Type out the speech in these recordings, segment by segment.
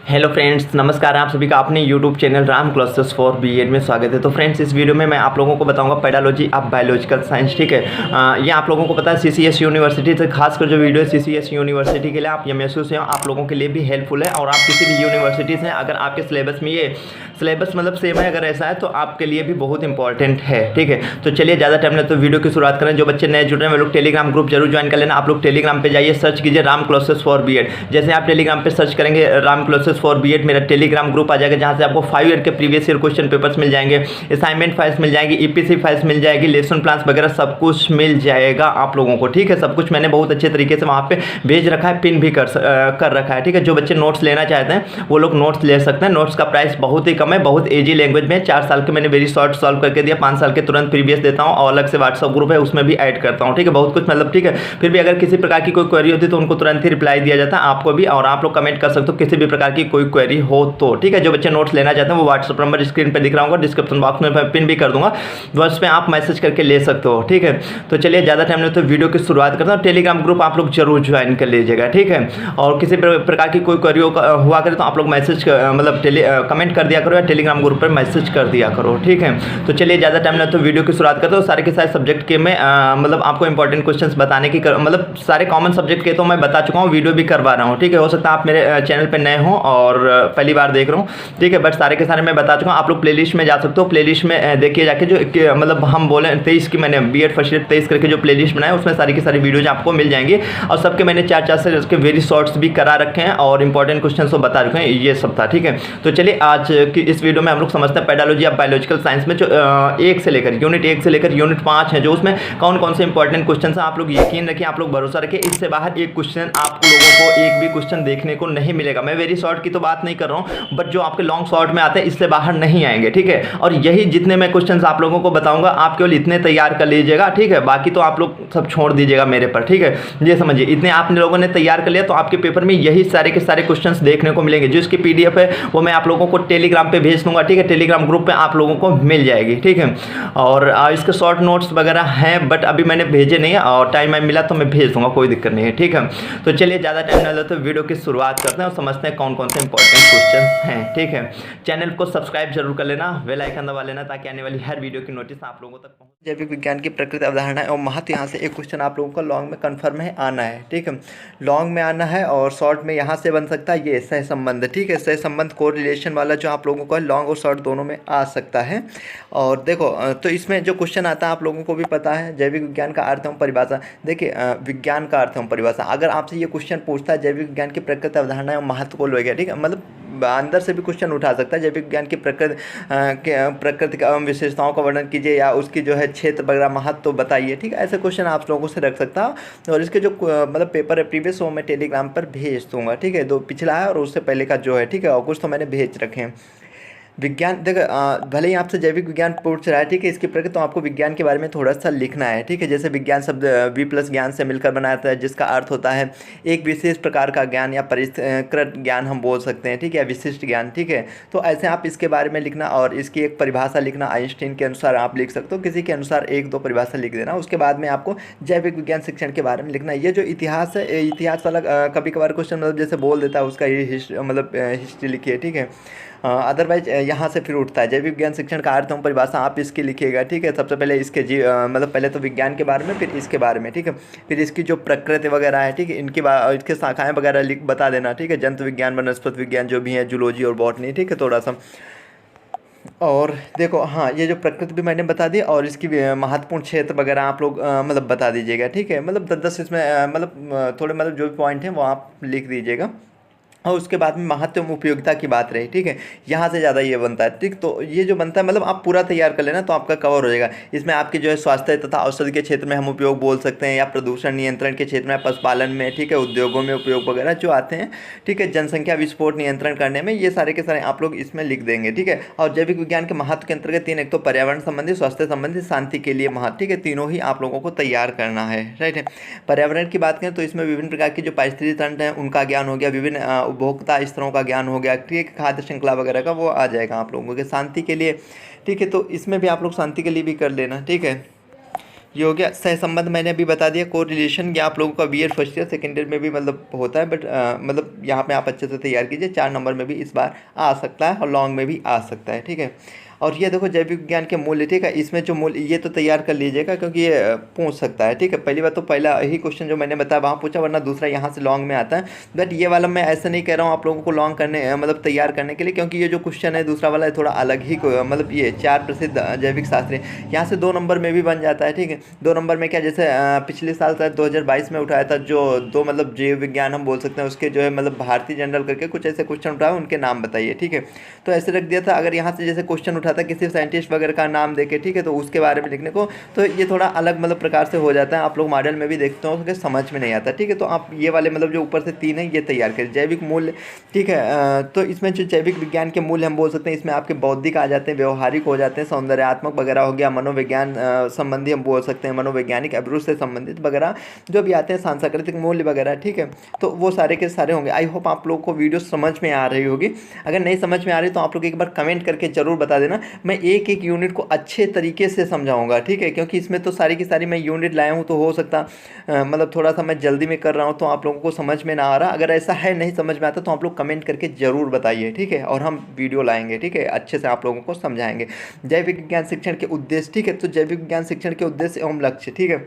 Hello friends, नमस्कार। आप सभी का अपने YouTube channel Ram classes for BEd में स्वागत है। तो फ्रेंड्स, इस वीडियो में मैं आप लोगों को बताऊंगा पेडालॉजी ऑफ बायोलॉजिकल साइंस। ठीक है, ये आप लोगों को पता है सीसीएस यूनिवर्सिटी से खासकर जो वीडियो है सीसीएस यूनिवर्सिटी के लिए आप ये महसूस है आप लोगों के लिए भी हेल्पफुल है। और आप किसी भी यूनिवर्सिटी से अगर आपके सिलेबस में ये सिलेबस मतलब सेम है, अगर ऐसा है तो आपके लिए भी बहुत इंपॉर्टेंट है। ठीक है, तो चलिए ज़्यादा टाइम नहीं तो वीडियो की शुरुआत करें। जो बच्चे नए जुड़ रहे हैं वो लोग टेलीग्राम ग्रुप जरूर ज्वाइन कर लेना। आप लोग टेलीग्राम पे जाइए, सर्च कीजिए राम क्लासेस फॉर बीएड। जैसे आप टेलीग्राम पे सर्च करेंगे राम क्लासेस फॉर बीएड, मेरा टेलीग्राम ग्रुप आ जाएगा जहां से आपको 5 ईयर के प्रीवियस ईयर क्वेश्चन पेपर्स मिल जाएंगे, असाइनमेंट फाइल्स मिल जाएगी, ईपीसी फाइल्स मिल जाएगी, लेसन प्लान्स वगैरह सब कुछ मिल जाएगा आप लोगों को। ठीक है, सब कुछ मैंने बहुत अच्छे तरीके से वहां पे भेज रखा है, पिन भी कर रखा है। ठीक है, जो बच्चे नोट्स लेना चाहते हैं वो लोग नोट्स ले सकते हैं। नोट्स का प्राइस बहुत ही कम है, बहुत ईजी लैंग्वेज में। 4 साल के मैंने वेरी शॉर्ट सॉल्व करके दिया, 5 साल के तुरंत प्रीवियस देता हूँ और अलग से व्हाट्सअप ग्रुप है उसमें भी ऐड करता हूँ। ठीक है, बहुत कुछ मतलब। ठीक है, फिर भी अगर किसी प्रकार की कोई क्वेरी होती है तो उनको तुरंत ही रिप्लाई दिया जाता है आपको भी, और आप लोग कमेंट कर सकते हो किसी भी प्रकार की कोई क्वेरी हो तो। ठीक है, जो बच्चे नोट्स लेना चाहते हैं वो व्हाट्सअप नंबर स्क्रीन पर दिख रहा होगा, डिस्क्रिप्शन बॉक्स में पिन भी कर दूंगा, बस पे आप मैसेज करके ले सकते हो। ठीक है, तो चलिए ज़्यादा टाइम नहीं तो वीडियो की शुरुआत करता हूँ। टेलीग्राम ग्रुप आप लोग जरूर ज्वाइन कर लीजिएगा। ठीक है, और किसी प्रकार की कोई क्वेरी हुआ करे तो आप लोग मैसेज मतलब कमेंट कर दिया करो या टेलीग्राम ग्रुप पर मैसेज कर दिया करो। ठीक है, तो चलिए ज़्यादा टाइम नहीं तो वीडियो की शुरुआत करता हूँ। सारे के सारे सब्जेक्ट के मैं मतलब आपको इंपॉर्टेंट क्वेश्चंस बताने की मतलब सारे कॉमन सब्जेक्ट के तो मैं बता चुका हूँ, वीडियो भी करवा रहा हूँ। ठीक है, हो सकता है आप मेरे चैनल पर नए हो और पहली बार देख रहा हूँ। ठीक है, बट सारे के सारे मैं बता चुका हूँ। आप लोग प्लेलिस्ट में जा सकते हो, प्लेलिस्ट में देखिए जाके जो मतलब हम बोले 23 की मैंने बीएड फर्स्ट ईयर 23 करके जो प्लेलिस्ट बनाया उसमें सारी की सारी वीडियोज आपको मिल जाएंगी, और सबके मैंने 4-4 से उसके वेरी शॉर्ट्स भी करा रखे हैं और इंपॉर्टेंट क्वेश्चन तो बता रखे हैं। ये सब था। ठीक है, तो चलिए आज की इस वीडियो में हम लोग समझते हैं पेडालॉजी ऑफ बायोलॉजिकल साइंस में जो यूनिट 1 से लेकर यूनिट 5 है, जो उसमें कौन कौन से इंपॉर्टेंट क्वेश्चन हैं। आप लोग यकीन रखिए, आप लोग भरोसा रखिए, इससे बाहर एक क्वेश्चन आप लोगों को एक भी क्वेश्चन देखने को नहीं मिलेगा। मैं वेरी शॉर्ट की तो बात नहीं कर रहा हूँ, बट जो आपके लॉन्ग शॉर्ट में आते हैं इससे बाहर नहीं आएंगे। ठीक है, और यही जितने मैं क्वेश्चंस आप लोगों को बताऊंगा आप केवल इतने तैयार कर लीजिएगा। ठीक है, बाकी तो आप लोग सब छोड़ दीजिएगा मेरे पर। ठीक है, ये समझिए, इतने आप लोगों ने तैयार कर लिया तो आपके पेपर में यही सारे के सारे क्वेश्चंस देखने को मिलेंगे। जो इसकी पीडीएफ है वो मैं आप लोगों को टेलीग्राम पे भेज दूंगा। ठीक है, टेलीग्राम ग्रुप पे आप लोगों को मिल जाएगी। ठीक है, और इसके शॉर्ट नोट्स वगैरह हैं, बट अभी मैंने भेजे नहीं है, और टाइम मिला तो मैं भेज दूंगा, कोई दिक्कत नहीं है। ठीक है, तो चलिए ज़्यादा टाइम ना लेते वीडियो की शुरुआत करते हैं और समझते हैं कौन कौन से इंपॉर्टेंट क्वेश्चन हैं। ठीक है, चैनल को सब्सक्राइब जरूर कर लेना, बेल आइकन दबा लेना ताकि आने वाली हर वीडियो की नोटिस आप लोगों तक पहुंचे। जैविक विज्ञान की प्रकृति, अवधारणा और महत्व, यहाँ से एक क्वेश्चन आप लोगों को लॉन्ग में कंफर्म है आना है। ठीक है, लॉन्ग में आना है और शॉर्ट में यहाँ से बन सकता है ये सह संबंध। ठीक है, सह संबंध को रिलेशन वाला जो आप लोगों को लॉन्ग और शॉर्ट दोनों में आ सकता है। और देखो, तो इसमें जो क्वेश्चन आता है आप लोगों को भी पता है, जैविक विज्ञान का अर्थ एवं परिभाषा। देखिए, विज्ञान का अर्थ एवं परिभाषा, अगर आपसे ये क्वेश्चन पूछता है जैविक विज्ञान की प्रकृति, अवधारणा एवं महत्व को लेगा, ठीक है, मतलब अंदर से भी क्वेश्चन उठा सकता है। जैविक विज्ञान की प्रकृति एवं विशेषताओं का वर्णन कीजिए, या उसकी जो है क्षेत्र वगैरह महत्व तो बताइए। ठीक है, ऐसे क्वेश्चन आप लोगों से रख सकता हूँ। और इसके जो मतलब पेपर है प्रीवियस वो मैं टेलीग्राम पर भेज दूंगा। ठीक है, 2 पिछला है और उससे पहले का जो है। ठीक है, और कुछ तो मैंने भेज रखे हैं। विज्ञान देखो, भले ही आपसे जैविक विज्ञान पूछ रहा है, ठीक है, इसकी प्रकृति, तो आपको विज्ञान के बारे में थोड़ा सा लिखना है। ठीक है, जैसे विज्ञान शब्द V+ ज्ञान से मिलकर बना जाता है, जिसका अर्थ होता है एक विशेष प्रकार का ज्ञान या परिष्कृत ज्ञान हम बोल सकते हैं। ठीक है, विशिष्ट ज्ञान। ठीक है, तो ऐसे आप इसके बारे में लिखना और इसकी एक परिभाषा लिखना। आइंस्टीन के अनुसार आप लिख सकते हो, किसी के अनुसार 1-2 परिभाषा लिख देना। उसके बाद में आपको जैविक विज्ञान शिक्षण के बारे में लिखना। ये जो इतिहास है, इतिहास वाला कभी कभार क्वेश्चन मतलब जैसे बोल देता है उसका हिस्ट्री लिखिए। ठीक है, अदरवाइज यहाँ से फिर उठता है जैविक विज्ञान शिक्षण का अर्थ एवं परिभाषा, आप इसकी लिखिएगा। ठीक है, सबसे पहले इसके मतलब पहले तो विज्ञान के बारे में, फिर इसके बारे में। ठीक है, फिर इसकी जो प्रकृति वगैरह है, ठीक है, इसके शाखाएं वगैरह बता देना। ठीक है, जंतु विज्ञान, वनस्पति विज्ञान जो भी है, जूलॉजी और बॉटनी। ठीक है, थोड़ा सा। और देखो, हाँ, ये जो प्रकृति भी मैंने बता दी और इसकी महत्वपूर्ण क्षेत्र वगैरह आप लोग मतलब बता दीजिएगा। ठीक है, मतलब 10-10 इसमें मतलब थोड़े मतलब जो भी पॉइंट हैं वो आप लिख दीजिएगा। और उसके बाद में महत्व एवं उपयोगिता की बात रही। ठीक है, यहाँ से ज़्यादा ये बनता है। ठीक, तो ये जो बनता है मतलब आप पूरा तैयार कर लेना तो आपका कवर हो जाएगा। इसमें आपके जो है स्वास्थ्य तथा औषधि के क्षेत्र में हम उपयोग बोल सकते हैं, या प्रदूषण नियंत्रण के क्षेत्र में, पशुपालन में, ठीक है, उद्योगों में उपयोग वगैरह जो आते हैं। ठीक है, जनसंख्या विस्फोट नियंत्रण करने में, ये सारे के सारे आप लोग इसमें लिख देंगे। ठीक है, और जैविक विज्ञान के महत्व के अंतर्गत 3, एक तो पर्यावरण संबंधी, स्वास्थ्य संबंधी, शांति के लिए महत्व। ठीक है, तीनों ही आप लोगों को तैयार करना है। राइट है, पर्यावरण की बात करें तो इसमें विभिन्न प्रकार की जो पारिस्थितिकी तंत्र हैं उनका ज्ञान हो गया, विभिन्न उपभोक्ता स्तरों का ज्ञान हो गया, ठीक, खाद्य श्रृंखला वगैरह का वो आ जाएगा आप लोगों के। शांति के लिए, ठीक है, तो इसमें भी आप लोग शांति के लिए भी कर लेना। ठीक है, ये हो गया सहसंबंध, मैंने अभी बता दिया। कोरिलेशन ये आप लोगों का BEd first year second year में भी मतलब होता है, बट मतलब यहाँ पे आप अच्छे से तैयार कीजिए। 4 नंबर में भी इस बार आ सकता है और लॉन्ग में भी आ सकता है, ठीक है। और ये देखो जैविक विज्ञान के मूल्य, ठीक है, इसमें जो मूल्य ये तो तैयार कर लीजिएगा क्योंकि ये पूछ सकता है, ठीक है। पहली बात तो पहला ही क्वेश्चन जो मैंने बताया वहाँ पूछा, वरना दूसरा यहाँ से लॉन्ग में आता है। बट ये वाला मैं ऐसा नहीं कह रहा हूँ आप लोगों को लॉन्ग करने मतलब तैयार करने के लिए, क्योंकि ये जो क्वेश्चन है दूसरा वाला है थोड़ा अलग ही मतलब ये 4 प्रसिद्ध जैविक शास्त्री, यहाँ से 2 नंबर में भी बन जाता है, ठीक है। 2 नंबर में क्या, जैसे पिछले साल शायद 2022 में उठाया था जो 2 मतलब जीव विज्ञान हम बोल सकते हैं, उसके जो है मतलब भारतीय जनरल करके कुछ ऐसे क्वेश्चन उठाए, उनके नाम बताइए, ठीक है। तो ऐसे रख दिया था। अगर यहाँ से जैसे क्वेश्चन उठाता किसी साइंटिस्ट वगैरह का नाम देके, ठीक है, तो उसके बारे में लिखने को, तो ये थोड़ा अलग मतलब प्रकार से हो जाता है। आप लोग मॉडल में भी देखते हो उसके समझ में नहीं आता, ठीक है। तो आप ये वाले मतलब जो ऊपर से 3 है ये तैयार करें। जैविक मूल्य, ठीक है, तो इसमें जो जैविक विज्ञान के मूल्य हम बोल सकते हैं, इसमें आपके बौद्धिक आ जाते हैं, व्यवहारिक हो जाते हैं, सौंदर्यात्मक वगैरह हो गया, मनोविज्ञान संबंधी हम बोल सकते हैं, मनोवैज्ञानिक अभिरुचि से संबंधित वगैरह जो भी आते हैं, सांस्कृतिक मूल्य वगैरह, ठीक है। तो वो सारे के सारे होंगे। आई होप आप लोग को वीडियो समझ में आ रही होगी। अगर नहीं समझ में आ रही तो आप लोग एक बार कमेंट करके जरूर बता देना। मैं एक एक यूनिट को अच्छे तरीके से समझाऊंगा, ठीक है, क्योंकि इसमें तो सारी की सारी मैं यूनिट लाया हूँ, तो हो सकता मतलब थोड़ा सा मैं जल्दी में कर रहा हूँ तो आप लोगों को समझ में ना आ रहा। अगर ऐसा है नहीं समझ में आता तो आप लोग कमेंट करके ज़रूर बताइए, ठीक है, और हम वीडियो लाएंगे, ठीक है, अच्छे से आप लोगों को समझाएंगे। जैविक विज्ञान शिक्षण के उद्देश्य, ठीक है, तो जैविक विज्ञान शिक्षण के उद्देश्य एवं लक्ष्य, ठीक है,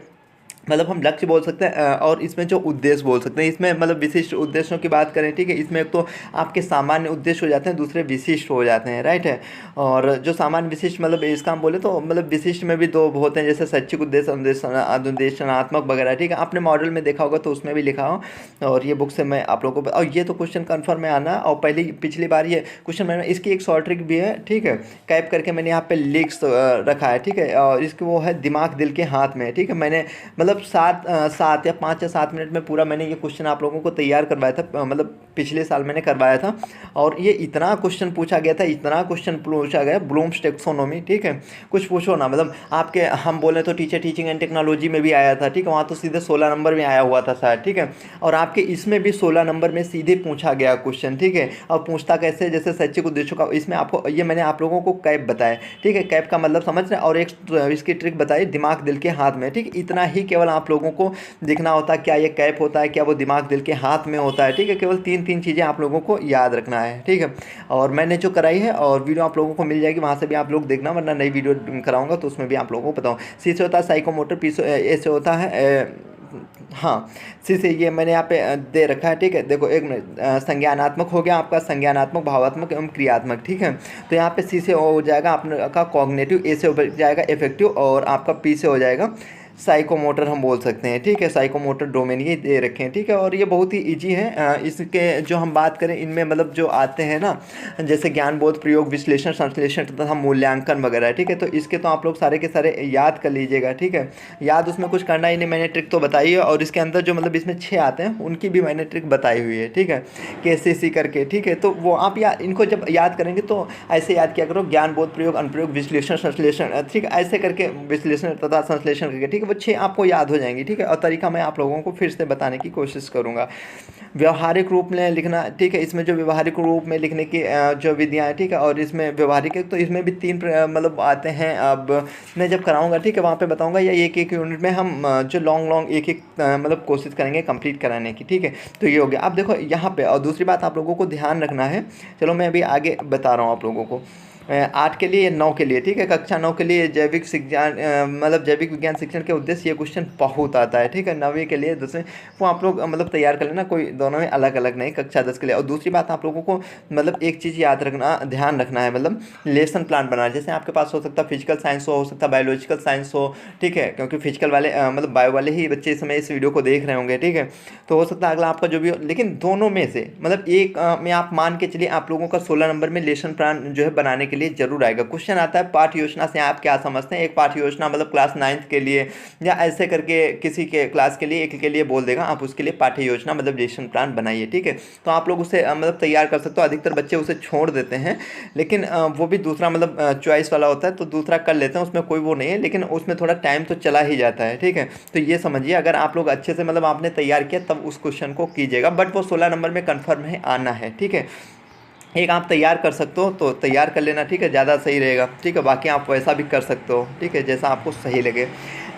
मतलब हम लक्ष्य बोल सकते हैं और इसमें जो उद्देश्य बोल सकते हैं। इसमें मतलब विशिष्ट उद्देश्यों की बात करें, ठीक है, इसमें एक तो आपके सामान्य उद्देश्य हो जाते हैं, दूसरे विशिष्ट हो जाते हैं, राइट है। और जो सामान्य विशिष्ट मतलब इसका हम बोले तो मतलब विशिष्ट में भी 2 होते हैं, जैसे शैक्षिक उद्देश्य, अनुदेशनात्मक वगैरह, ठीक है। आपने मॉडल में देखा होगा तो उसमें भी लिखा हो, और ये बुक से मैं आप लोगों को, और ये तो क्वेश्चन कन्फर्म में आना। और पिछली बार ये क्वेश्चन मैंने, इसकी एक शॉर्ट ट्रिक भी है, ठीक है, कैप करके मैंने यहाँ पे लिख रखा है, ठीक है। और इसकी वो है दिमाग दिल के हाथ में, ठीक है। मैंने मतलब 7 या 5 या 7 मिनट में पूरा मैंने ये क्वेश्चन आप लोगों को तैयार करवाया था, मतलब पिछले साल मैंने करवाया था। और ये इतना क्वेश्चन पूछा गया था, इतना क्वेश्चन पूछा गया, ब्लूम्स टैक्सोनॉमी, ठीक है, कुछ पूछो ना। मतलब आपके हम बोले तो टीचर टीचिंग एंड टेक्नोलॉजी में भी आया था, ठीक है, वहाँ तो सीधे 16 नंबर में आया हुआ था शायद, ठीक है। और आपके इसमें भी 16 नंबर में सीधे पूछा गया क्वेश्चन, ठीक है। और पूछता कैसे, जैसे शैक्षिक उद्देश्यों का, इसमें आपको ये मैंने आप लोगों को कैप बताया, ठीक है, कैप का मतलब समझ रहे हैं। और एक इसकी ट्रिक बताई दिमाग दिल के हाथ में, ठीक, इतना ही केवल आप लोगों को दिखना होता है। क्या ये कैप होता है, क्या वो दिमाग दिल के हाथ में होता है, ठीक है। केवल 3 चीज़ें आप लोगों को याद रखना है, ठीक है। और मैंने जो कराई है और वीडियो आप लोगों को मिल जाएगी, वहाँ से भी आप लोग देखना, वरना नई वीडियो कराऊंगा तो उसमें भी आप लोगों को बताऊँ। सी से होता है साइकोमोटर, पी से ए से होता है हाँ, सी से ये मैंने यहाँ पे दे रखा है, ठीक है। देखो एक मिनट, संज्ञानात्मक हो गया आपका, संज्ञानात्मक, भावात्मक एवं क्रियात्मक, ठीक है। तो यहाँ पे सी से हो जाएगा आपका कॉग्निटिव, ए से हो जाएगा इफेक्टिव, और आपका पी से हो जाएगा साइकोमोटर हम बोल सकते हैं, ठीक है। साइकोमोटर डोमेन ये दे रखे हैं, ठीक है। और ये बहुत ही इजी है। इसके जो हम बात करें इनमें मतलब जो आते हैं ना, जैसे ज्ञान बोध, प्रयोग, विश्लेषण, संश्लेषण तथा मूल्यांकन वगैरह, ठीक है। तो इसके तो आप लोग सारे के सारे याद कर लीजिएगा, ठीक है। याद उसमें कुछ करना ही नहीं, मैंने ट्रिक तो बताई है। और इसके अंदर जो मतलब इसमें 6 आते हैं उनकी भी मैंने ट्रिक बताई हुई है, ठीक है, KCC करके, ठीक है। तो वो आप इनको जब याद करेंगे तो ऐसे याद किया करो, ज्ञान बोध, प्रयोग, अनुप्रयोग, विश्लेषण, संश्लेषण, ठीक है, ऐसे करके विश्लेषण तथा संश्लेषण करके, ठीक है, वो 6 आपको याद हो जाएंगी, ठीक है। और तरीका मैं आप लोगों को फिर से बताने की कोशिश करूंगा। व्यवहारिक रूप में लिखना, ठीक है, इसमें जो व्यवहारिक रूप में लिखने की जो विधियाँ हैं, ठीक है। और इसमें व्यवहारिक तो इसमें भी 3 मतलब आते हैं। अब मैं जब कराऊंगा, ठीक है, वहाँ पे बताऊंगा, या एक यूनिट में हम जो लॉन्ग एक मतलब कोशिश करेंगे कंप्लीट कराने की, ठीक है। तो ये हो गया। अब देखो यहाँ पे, और दूसरी बात आप लोगों को ध्यान रखना है, चलो मैं अभी आगे बता रहा हूँ आप लोगों को। 8 के लिए, 9 के लिए, ठीक है, कक्षा 9 के लिए जैविक विज्ञान मतलब जैविक विज्ञान शिक्षण के उद्देश्य ये क्वेश्चन बहुत आता है, ठीक है। 9वीं के लिए, 10वीं, वो आप लोग मतलब तैयार कर लेना, कोई दोनों में अलग अलग नहीं, कक्षा 10 के लिए। और दूसरी बात आप लोगों को मतलब एक चीज़ याद रखना, ध्यान रखना है, मतलब लेसन प्लान बनाना। जैसे आपके पास हो सकता है फिजिकल साइंस हो सकता है बायोलॉजिकल साइंस हो, ठीक है, क्योंकि फिजिकल वाले मतलब बायो वाले ही बच्चे इस समय इस वीडियो को देख रहे होंगे, ठीक है। तो हो सकता है अगला आपका जो भी हो, लेकिन दोनों में से मतलब एक में आप मान के चलिए आप लोगों का 16 नंबर में लेसन प्लान जो है बनाने के लिए जरूर आएगा। क्वेश्चन आता है पाठ्य योजना से आप क्या समझते हैं। एक पाठ्य योजना मतलब क्लास 9th के लिए, या ऐसे करके किसी के क्लास के लिए, एक के लिए बोल देगा, आप उसके लिए पाठ्य योजना मतलब लेसन प्लान बनाइए, ठीक है। तो आप लोग उसे मतलब तैयार कर सकते हो। अधिकतर बच्चे उसे छोड़ देते हैं, लेकिन वो भी दूसरा मतलब चॉइस वाला होता है, तो दूसरा कर लेते हैं, उसमें कोई वो नहीं है, लेकिन उसमें थोड़ा टाइम तो चला ही जाता है, ठीक है। तो ये समझिए, अगर आप लोग अच्छे से मतलब आपने तैयार किया तब उस क्वेश्चन को कीजिएगा, बट वो 16 नंबर में कन्फर्म है आना है, ठीक है। एक आप तैयार कर सकते हो तो तैयार कर लेना, ठीक है, ज़्यादा सही रहेगा, ठीक है। बाकी आप वैसा भी कर सकते हो, ठीक है, जैसा आपको सही लगे।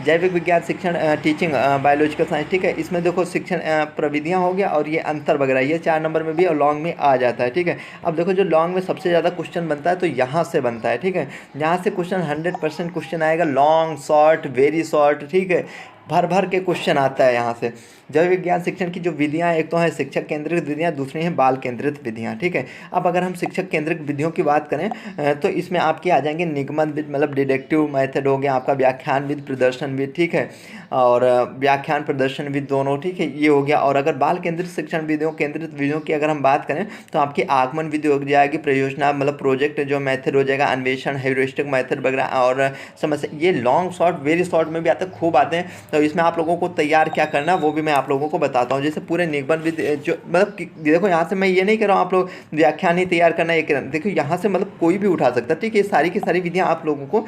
जैविक विज्ञान शिक्षण टीचिंग बायोलॉजिकल साइंस, ठीक है, इसमें देखो शिक्षण प्रविधियाँ हो गया और ये अंतर वगैरह, ये 4 नंबर में भी और लॉन्ग में आ जाता है, ठीक है। अब देखो जो लॉन्ग में सबसे ज़्यादा क्वेश्चन बनता है तो यहाँ से बनता है, ठीक है। यहाँ से क्वेश्चन 100% क्वेश्चन आएगा, लॉन्ग शॉर्ट वेरी शॉर्ट, ठीक है, भर भर के क्वेश्चन आता है यहाँ से। जैव विज्ञान शिक्षण की जो विधियाँ, एक तो है शिक्षक केंद्रित विधियाँ, दूसरी हैं बाल केंद्रित विधियाँ, ठीक है। अब अगर हम शिक्षक केंद्रित विधियों की बात करें तो इसमें आपकी आ जाएंगे निगमन विधि, मतलब डिडक्टिव मेथड हो गया आपका, व्याख्यान विधि, प्रदर्शन विधि, ठीक है, और व्याख्यान प्रदर्शन विधि दोनों, ठीक है, ये हो गया। और अगर बाल केंद्रित शिक्षण विधियों केंद्रित विधियों की अगर हम बात करें तो आपकी आगमन विधि हो जाएगी, प्रयोजना मतलब प्रोजेक्ट जो मेथड हो जाएगा, अन्वेषण हेरिस्टिक मेथड वगैरह, और समस्या, ये लॉन्ग शॉर्ट वेरी शॉर्ट में भी आते हैं, खूब आते हैं। तो इसमें आप लोगों को तैयार क्या करना है वो भी मैं आप लोगों को बताता हूँ। जैसे पूरे निगमन विधि जो मतलब देखो यहाँ से मैं ये नहीं कह रहा हूँ आप लोग व्याख्यान ही तैयार करना है, देखो यहाँ से मतलब कोई भी उठा सकता है, ठीक है। सारी की सारी विधियाँ आप लोगों को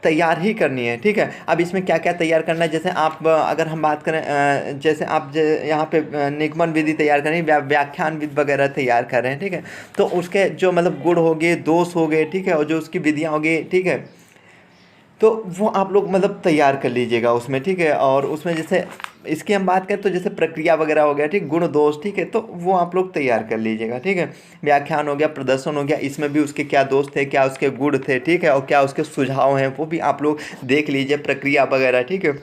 तैयार ही करनी है, ठीक है। अब इसमें क्या क्या तैयार करना है, जैसे आप अगर हम बात करें, जैसे आप यहाँ पे निगमन विधि तैयार करें, व्याख्यान विधि वगैरह तैयार कर रहे हैं, ठीक है, तो उसके जो मतलब गुण हो गए, दोष हो गए, ठीक है, और जो उसकी विधियाँ हो गई, ठीक है, तो वो आप लोग मतलब तैयार कर लीजिएगा उसमें, ठीक है। और उसमें जैसे इसकी हम बात करें तो जैसे प्रक्रिया वगैरह हो गया, ठीक, गुण दोष, ठीक है, तो वो आप लोग तैयार कर लीजिएगा, ठीक है। व्याख्यान हो गया, प्रदर्शन हो गया, इसमें भी उसके क्या दोष थे, क्या उसके गुण थे, ठीक है, और क्या उसके सुझाव हैं वो भी आप लोग देख लीजिए, प्रक्रिया वगैरह, ठीक है।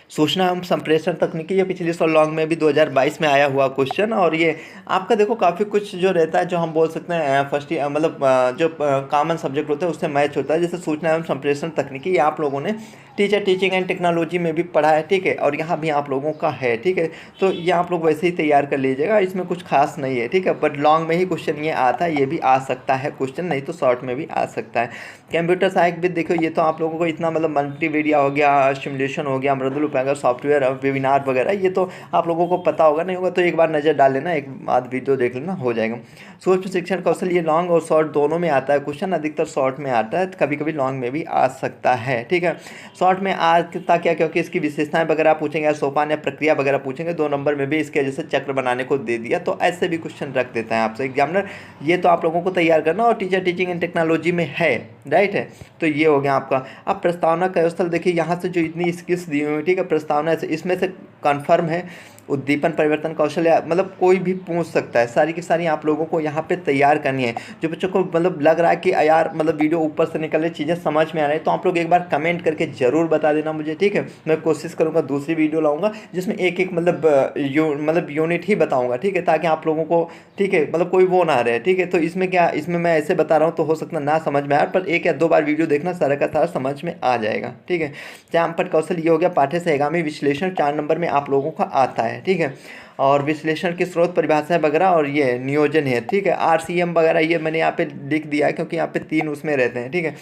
सूचना एवं संप्रेषण तकनीकी, ये पिछले साल लॉन्ग में भी 2022 में आया हुआ क्वेश्चन, और ये आपका देखो काफ़ी कुछ जो रहता है जो हम बोल सकते हैं फर्स्ट ईयर मतलब जो कॉमन सब्जेक्ट होता है उससे मैच होता है। जैसे सूचना एवं संप्रेषण तकनीकी, ये आप लोगों ने टीचर टीचिंग एंड टेक्नोलॉजी में भी पढ़ा है, ठीक है, और यहाँ भी आप लोगों का है, ठीक है। तो ये आप लोग वैसे ही तैयार कर लीजिएगा, इसमें कुछ खास नहीं है, ठीक है, बट लॉन्ग में ही क्वेश्चन ये आता है, ये भी आ सकता है क्वेश्चन, नहीं तो शॉर्ट में भी आ सकता है। कंप्यूटर साइंस भी देखो, ये तो आप लोगों को इतना मतलब मल्टीमीडिया हो गया, सिमुलेशन हो गया, मृदुल उपयोग सॉफ्टवेयर वेबिनार वगैरह, ये तो आप लोगों को पता होगा, नहीं होगा तो एक बार नज़र डाल लेना, एक बार वीडियो देख लेना, हो जाएगा। सूक्ष्म शिक्षण कौशल, ये लॉन्ग और शॉर्ट दोनों में आता है क्वेश्चन, अधिकतर शॉर्ट में आता है, कभी कभी लॉन्ग में भी आ सकता है, ठीक है। शॉर्ट में आता क्या, क्योंकि इसकी विशेषताएं वगैरह पूछेंगे, सोपान या प्रक्रिया वगैरह पूछेंगे, 2 नंबर में भी इसके जैसे चक्र बनाने को दे दिया, तो ऐसे भी क्वेश्चन रख देता है आपसे एग्जामिनर। ये तो आप लोगों को तैयार करना, और टीचर टीचिंग एंड टेक्नोलॉजी में है, राइट है, तो ये हो गया आपका। अब प्रस्तावना कौशल देखिए, यहाँ से जो इतनी स्किल्स दी हुई है, ठीक है, प्रस्तावना से इसमें से कन्फर्म है, उद्दीपन परिवर्तन कौशल, या मतलब कोई भी पूछ सकता है, सारी की सारी आप लोगों को यहाँ पे तैयार करनी है। जो बच्चों को मतलब लग रहा है कि यार मतलब वीडियो ऊपर से निकल रही, चीज़ें समझ में आ रही है, तो आप लोग एक बार कमेंट करके ज़रूर बता देना मुझे, ठीक है। मैं कोशिश करूँगा दूसरी वीडियो लाऊंगा जिसमें एक एक मतलब यूनिट ही बताऊँगा, ठीक है, ताकि आप लोगों को, ठीक है, मतलब कोई वो ना रहे, ठीक है। तो इसमें क्या, इसमें मैं ऐसे बता रहा हूँ तो हो सकता ना समझ में आए, पर 1 या 2 बार वीडियो देखना, सारा का सारा समझ में आ जाएगा, ठीक है। चामपट कौशल, ये हो गया पाठ्य सहगामी विश्लेषण, 4 नंबर में आप लोगों का आता है, ठीक है। और विश्लेषण के स्रोत परिभाषाएं वगैरह, और ये नियोजन है, ठीक है। RCM वगैरह ये मैंने यहाँ पे लिख दिया है क्योंकि यहाँ पे 3 उसमें रहते हैं, ठीक है।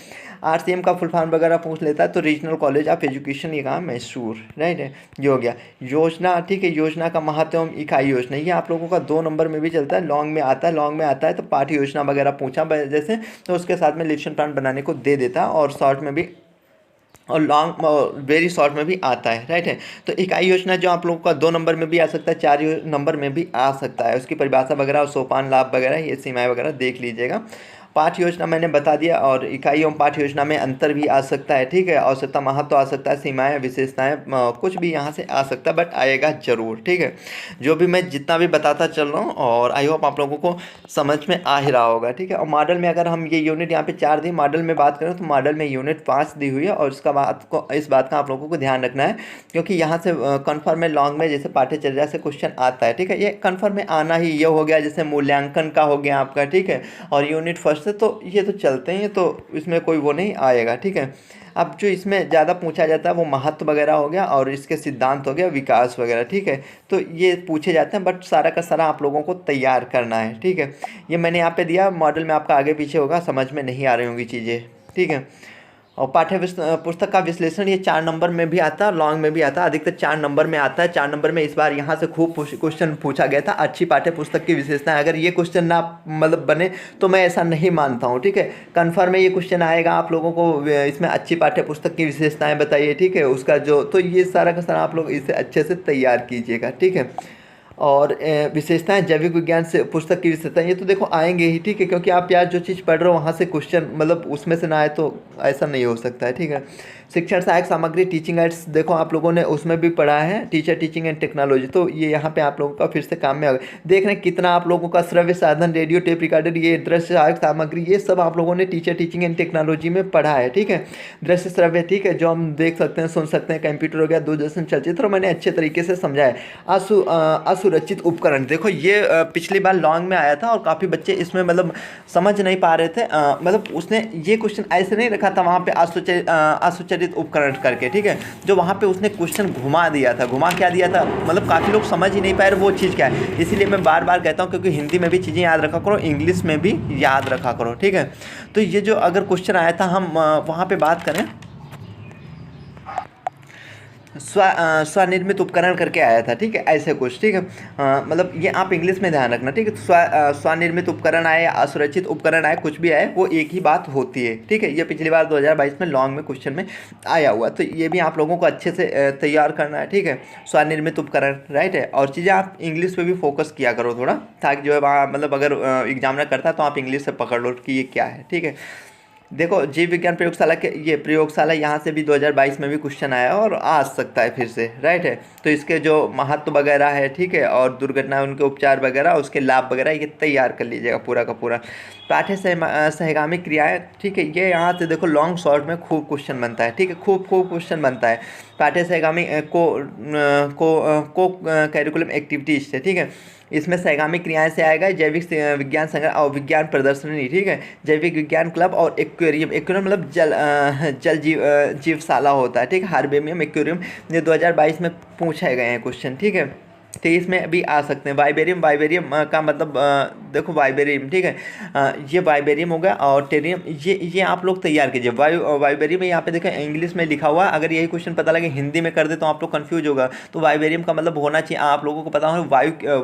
RCM का फुल फॉर्म वगैरह पूछ लेता है तो रीजनल कॉलेज ऑफ एजुकेशन, ये कहाँ, मैसूर, राइट है, ये हो गया। योजना, ठीक है, योजना का महत्व एवं इकाई योजना, ये आप लोगों का 2 नंबर में भी चलता है, लॉन्ग में आता है, लॉन्ग में आता है तो पाठ्य योजना वगैरह पूछा जैसे, तो उसके साथ में लेक्चर प्लान बनाने को दे देता है, और शॉर्ट में भी और लॉन्ग वेरी शॉर्ट में भी आता है, राइट है। तो इकाई योजना जो आप लोगों का 2 नंबर में भी आ सकता है, 4 नंबर में भी आ सकता है, उसकी परिभाषा वगैरह और सोपान लाभ वगैरह, ये सीमाएं वगैरह देख लीजिएगा। पाठ्य योजना मैंने बता दिया, और इकाई एवं पाठ्य योजना में अंतर भी आ सकता है, ठीक है, आवश्यकता महत्व आ सकता है, सीमाएं विशेषताएं कुछ भी यहाँ से आ सकता है, बट आएगा जरूर, ठीक है। जो भी मैं जितना भी बताता चल रहा हूँ, और आई होप आप लोगों को समझ में आ ही रहा होगा, ठीक है। और मॉडल में अगर हम ये यूनिट यहाँ पे 4 दी, मॉडल में बात करें तो मॉडल में यूनिट 5 दी हुई है, और इसका बात को, इस बात का आप लोगों को ध्यान रखना है, क्योंकि यहाँ से कन्फर्म में लॉन्ग में जैसे पाठ्यचर्या से क्वेश्चन आता है, ठीक है, ये कन्फर्म में आना ही ये हो गया, जैसे मूल्यांकन का हो गया आपका, ठीक है, और यूनिट फर्स्ट से, तो ये तो चलते हैं, तो इसमें कोई वो नहीं आएगा, ठीक है। अब जो इसमें ज़्यादा पूछा जाता है वो महत्व वगैरह हो गया, और इसके सिद्धांत हो गया, विकास वगैरह, ठीक है, तो ये पूछे जाते हैं, बट सारा का सारा आप लोगों को तैयार करना है, ठीक है। ये मैंने यहाँ पे दिया, मॉडल में आपका आगे पीछे होगा, समझ में नहीं आ रही होंगी चीज़ें, ठीक है। और पुस्तक का विश्लेषण, ये 4 नंबर में भी आता है, लॉन्ग में भी आता है, अधिकतर 4 नंबर में आता है। 4 नंबर में इस बार यहाँ से खूब क्वेश्चन पूछा गया था, अच्छी पाठ्य पुस्तक की विशेषताएं, अगर ये क्वेश्चन ना मतलब बने तो मैं ऐसा नहीं मानता हूँ, ठीक है। कन्फर्म में ये क्वेश्चन आएगा आप लोगों को, इसमें अच्छी पाठ्य पुस्तक की विशेषताएँ बताइए, ठीक है, उसका जो, तो ये सारा का सारा आप लोग इसे अच्छे से तैयार कीजिएगा, ठीक है। और विशेषताएं जैविक विज्ञान से पुस्तक की विशेषताएं, ये तो देखो आएंगे ही, ठीक है, क्योंकि आप यार जो चीज़ पढ़ रहे हो वहाँ से क्वेश्चन मतलब उसमें से ना आए तो ऐसा नहीं हो सकता है, ठीक है। शिक्षण सहायक सामग्री टीचिंग एड्स, देखो आप लोगों ने उसमें भी पढ़ा है टीचर टीचिंग एंड टेक्नोलॉजी, तो ये यहाँ पे आप लोगों का फिर से काम में आ गया। देख रहे हैं कितना आप लोगों का श्रव्य साधन, रेडियो, टेप रिकॉर्डर, ये दृश्य सहायक सामग्री, ये सब आप लोगों ने टीचर टीचिंग एंड टेक्नोलॉजी में पढ़ा है, ठीक है। दृश्य श्रव्य, ठीक है, जो हम देख सकते हैं सुन सकते हैं, कंप्यूटर हो गया, दूरदर्शन, चलचित्र, मैंने अच्छे तरीके से समझाया। असुरक्षित उपकरण, देखो ये पिछली बार लॉन्ग में आया था और काफ़ी बच्चे इसमें मतलब समझ नहीं पा रहे थे, मतलब उसने ये क्वेश्चन ऐसे नहीं रखा था वहाँ पे असुचरित उपकरण करके, ठीक है, जो वहाँ पे उसने क्वेश्चन घुमा दिया था, घुमा क्या दिया था, मतलब काफ़ी लोग समझ ही नहीं पाए वो चीज़ क्या है। इसीलिए मैं बार बार कहता हूँ, क्योंकि हिंदी में भी चीज़ें याद रखा करो, इंग्लिश में भी याद रखा करो, ठीक है। तो ये जो अगर क्वेश्चन आया था, हम वहाँ पे बात करें, स्वनिर्मित उपकरण करके आया था, ठीक है, ऐसे कुछ, ठीक है। मतलब ये आप इंग्लिश में ध्यान रखना, ठीक है। स्वनिर्मित उपकरण आए, असुरक्षित उपकरण आए, कुछ भी आए, वो एक ही बात होती है, ठीक है। ये पिछली बार 2022 में लॉन्ग में क्वेश्चन में आया हुआ, तो ये भी आप लोगों को अच्छे से तैयार करना है, ठीक है। स्वनिर्मित उपकरण, राइट है, और चीज़ें आप इंग्लिश पे भी फोकस किया करो थोड़ा, ताकि जो है मतलब अगर एग्जामिनर करता है तो आप इंग्लिश से पकड़ लो कि ये क्या है, ठीक है। देखो जीव विज्ञान प्रयोगशाला के, ये प्रयोगशाला यहाँ से भी 2022 में भी क्वेश्चन आया और आ सकता है फिर से, राइट है। तो इसके जो महत्व वगैरह है, ठीक है, और दुर्घटना, उनके उपचार वगैरह, उसके लाभ वगैरह, ये तैयार कर लीजिएगा पूरा का पूरा। पाठ्य सहगामी क्रियाएं, ठीक है, ये यहाँ से देखो लॉन्ग शॉर्ट में खूब क्वेश्चन बनता है, ठीक है, खूब क्वेश्चन बनता है। पाठ्य सहगामी को कैरिकुलम एक्टिविटीज से, ठीक है, इसमें सहगामी क्रियाएं से आएगा जैविक विज्ञान संग्रह और विज्ञान प्रदर्शनी, ठीक है, जैविक विज्ञान क्लब और एक्वेरियम, एक्वेरियम मतलब जल जीवशाला होता है, ठीक है, हार्बेरियम, एक्वेरियम, ये 2022 में पूछे गए हैं क्वेश्चन, ठीक है। 23 में भी आ सकते हैं। वाइबेरियम, वाइबेरियम का मतलब देखो वाइबेरियम, ठीक है, ये वाइबेरियम हो गया, और टेरियम, ये आप लोग तैयार कीजिए। वाइबेरियम में यहाँ पे देखें इंग्लिश में लिखा हुआ है, अगर यही क्वेश्चन पता लगे हिंदी में कर दे तो आप लोग कंफ्यूज होगा। तो वाइबेरियम का मतलब होना चाहिए, आप लोगों को पता हो,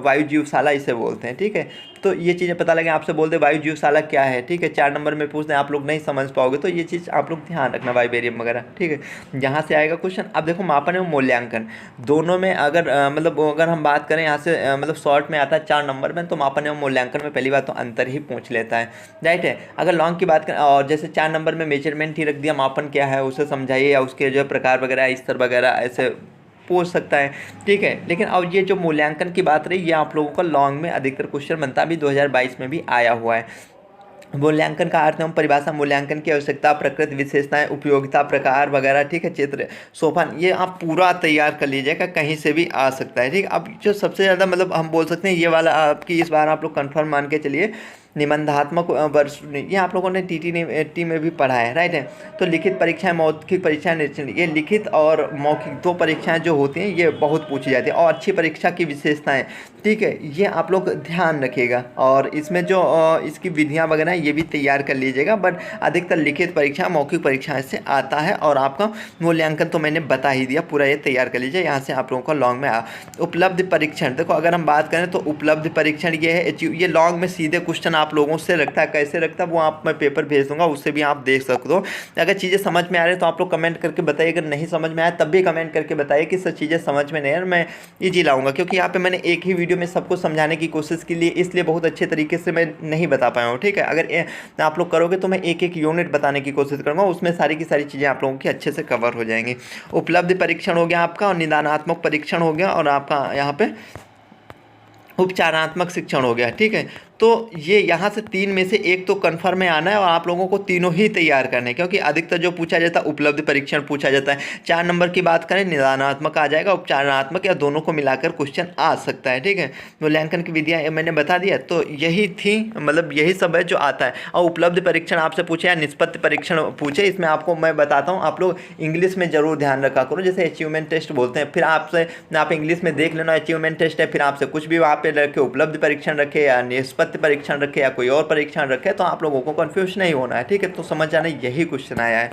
वायु जीवशाला इसे बोलते हैं, ठीक है। तो ये चीज़ें पता लगे, आपसे बोल दे वायु जीवशाला क्या है, ठीक है, 4 नंबर में पूछ दें, आप लोग नहीं समझ पाओगे, तो ये चीज़ आप लोग ध्यान रखना, वाइबेरियम वगैरह, ठीक है, यहाँ से आएगा क्वेश्चन। अब देखो मापन एवं मूल्यांकन, दोनों में अगर मतलब अगर हम बात करें यहाँ से मतलब शॉर्ट में आता है 4 नंबर में, तो मापन एवं मूल्यांकन में पहली बात तो अंतर ही पूछ लेता है, राइट है। अगर लॉन्ग की बात करें, और जैसे 4 नंबर में मेजरमेंट ही रख दिया, मापन क्या है उसे समझाइए, या उसके जो प्रकार वगैरह, स्तर वगैरह, ऐसे पूछ सकता है, ठीक है। लेकिन अब ये जो मूल्यांकन की बात रही, ये आप लोगों का लॉन्ग में अधिकतर क्वेश्चन बनता है, अभी 2022 में भी आया हुआ है। मूल्यांकन का अर्थ एवं परिभाषा, मूल्यांकन की आवश्यकता, प्रकृति, विशेषताएं, उपयोगिता, प्रकार वगैरह, ठीक है, चित्र, सोपान, ये आप पूरा तैयार कर लीजिएगा, कहीं से भी आ सकता है, ठीक। अब जो सबसे ज़्यादा मतलब हम बोल सकते हैं, ये वाला आपकी इस बार आप लोग कन्फर्म मान के चलिए, निबंधात्मक वर्ष, ये आप लोगों ने टी में भी पढ़ा है, राइट है। तो लिखित परीक्षाएं, मौखिक परीक्षाएं, निरीक्षण, ये लिखित और मौखिक 2 परीक्षाएं जो होती हैं, ये बहुत पूछी जाती है। और अच्छी परीक्षा की विशेषताएं, ठीक है, ये आप लोग ध्यान रखिएगा, और इसमें जो इसकी विधियां वगैरह ये भी तैयार कर लीजिएगा। बट अधिकतर लिखित परीक्षा, मौखिक परीक्षाएं से आता है, और आपका मूल्यांकन तो मैंने बता ही दिया, पूरा ये तैयार कर लीजिए। यहाँ से आप लोगों का लॉन्ग में उपलब्ध परीक्षण, देखो अगर हम बात करें तो उपलब्ध परीक्षण ये है, ये लॉन्ग में सीधे क्वेश्चन आप लोगों से रखता है, कैसे रखता है वो आप मैं पेपर भेज दूंगा, उससे भी आप देख सकते हो। अगर चीज़ें समझ में आ रही है तो आप लोग कमेंट करके बताइए, अगर नहीं समझ में आया तब भी कमेंट करके बताइए कि सर चीज़ें समझ में नहीं है, मैं ईजी लाऊंगा, क्योंकि यहाँ पे मैंने एक ही वीडियो में सबको समझाने की कोशिश की लिए, इसलिए बहुत अच्छे तरीके से मैं नहीं बता पाया हूँ, ठीक है। अगर आप लोग करोगे तो मैं एक यूनिट बताने की कोशिश करूँगा, उसमें सारी की सारी चीज़ें आप लोगों की अच्छे से कवर हो जाएंगी। उपलब्ध परीक्षण हो गया आपका, और निदानात्मक परीक्षण हो गया, और आपका यहाँ पे उपचारात्मक शिक्षण हो गया, ठीक है। तो ये यहाँ से 3 में से एक तो कन्फर्म में आना है, और आप लोगों को तीनों ही तैयार करने हैं, क्योंकि अधिकतर जो पूछा जाता है उपलब्ध परीक्षण पूछा जाता है। 4 नंबर की बात करें, निदानात्मक आ जाएगा, उपचारात्मक, या दोनों को मिलाकर क्वेश्चन आ सकता है, ठीक है। मूल्यांकन की विधियाँ मैंने बता दिया, तो यही थी, मतलब यही सब है जो आता है। और उपलब्ध परीक्षण आपसे पूछे या निष्पत्ति परीक्षण पूछे, इसमें आपको मैं बताता हूँ, आप लोग इंग्लिश में जरूर ध्यान रखा करो, जैसे अचीवमेंट टेस्ट बोलते हैं, फिर आपसे आप इंग्लिश में देख लेना अचीवमेंट टेस्ट है, फिर आपसे कुछ भी वहाँ पे रखे, उपलब्ध परीक्षण रखे या निष्पत्ति भर्ती परीक्षण रखे या कोई और परीक्षण रखे तो आप लोगों को कन्फ्यूज नहीं होना है, ठीक है। तो समझ जाना यही क्वेश्चन आया है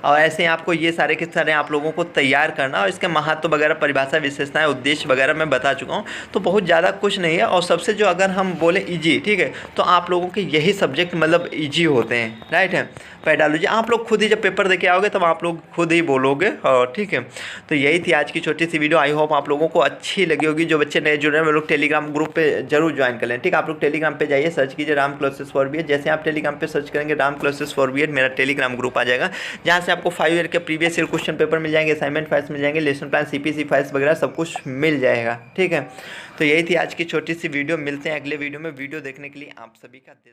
और ऐसे ही आपको ये सारे के सारे आप लोगों को तैयार करना और इसके महत्व वगैरह, परिभाषा, विशेषताएं, उद्देश्य वगैरह मैं बता चुका हूँ। तो बहुत ज़्यादा कुछ नहीं है और सबसे जो अगर हम बोले ईजी, ठीक है, तो आप लोगों के यही सब्जेक्ट मतलब ईजी होते हैं, राइट है। पेडालॉजी आप लोग खुद ही जब पेपर देके आओगे तब आप लोग खुद ही बोलोगे, और ठीक है। तो यही थी आज की छोटी सी वीडियो। आई होप आप लोगों को अच्छी लगी होगी। जो बच्चे नए जुड़ रहे हैं वो लोग टेलीग्राम ग्रुप पे जरूर ज्वाइन कर लें, ठीक है। आप लोग टेलीग्राम पे जाइए, सर्च कीजिए राम क्लासेस फॉर बीएड। जैसे आप टेलीग्राम पे सर्च करेंगे राम क्लासेस फॉर बीएड, मेरा टेलीग्राम ग्रुप आ जाएगा, जहाँ से आपको 5 ईयर के प्रीवियस ईयर क्वेश्चन पेपर मिल जाएंगे, असाइनमेंट फाइल्स मिल जाएंगे, लेसन प्लान, सीपीसी फाइल्स वगैरह सब कुछ मिल जाएगा, ठीक है। तो यही थी आज की छोटी सी वीडियो। मिलते हैं अगले वीडियो में। वीडियो देखने के लिए आप सभी का दिल